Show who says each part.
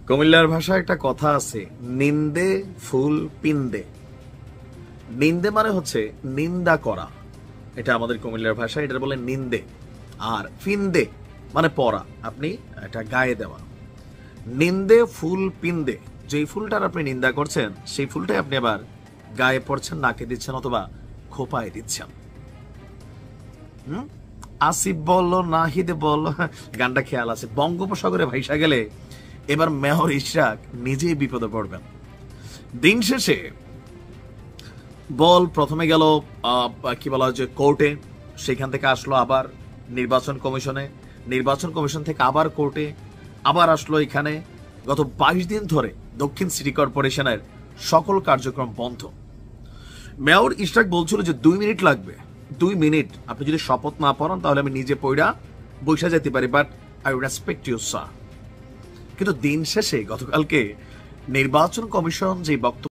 Speaker 1: কুমিল্লার ভাষায় একটা কথা আছে, নিন্দে ফুল পিন্দে। নিন্দে মানে হচ্ছে নিন্দা করা, এটা আমাদের কুমিল্লার ভাষায় এটা বলে নিন্দে। আর ফিন্দে মানে পরা, আপনি এটা গায়ে দেওয়া। নিন্দে ফুল পিন্দে, যেই ফুলটার আপনি নিন্দা করছেন সেই ফুলটাই আপনি আবার গায়ে পড়ছেন, নাকে দিচ্ছেন অথবা খোপায় দিচ্ছেন। আসিফ বললো নাহিদ বললো, গানটা খেয়াল আছে। বঙ্গোপসাগরে ভাইসা গেলে এবার মেয়র ইশরাক নিজেই বিপদে পড়বেন। দিন শেষে বল প্রথমে গেল কি বলা হয় যে কোর্টে, সেখান থেকে আসলো আবার নির্বাচন কমিশনে, নির্বাচন কমিশন থেকে আবার কোর্টে, আবার আসলো এখানে। গত 22 দিন ধরে দক্ষিণ সিটি কর্পোরেশনের সকল কার্যক্রম বন্ধ। মেয়র ইশরাক বলছিল যে 2 মিনিট লাগবে, 2 মিনিট আপনি যদি শপথ না পড়ান তাহলে আমি নিজে পড়া বৈশা যেতে পারি, but I respect you sir. কিন্তু দিন শেষে গতকালকে নির্বাচন কমিশন যে বক্তব্য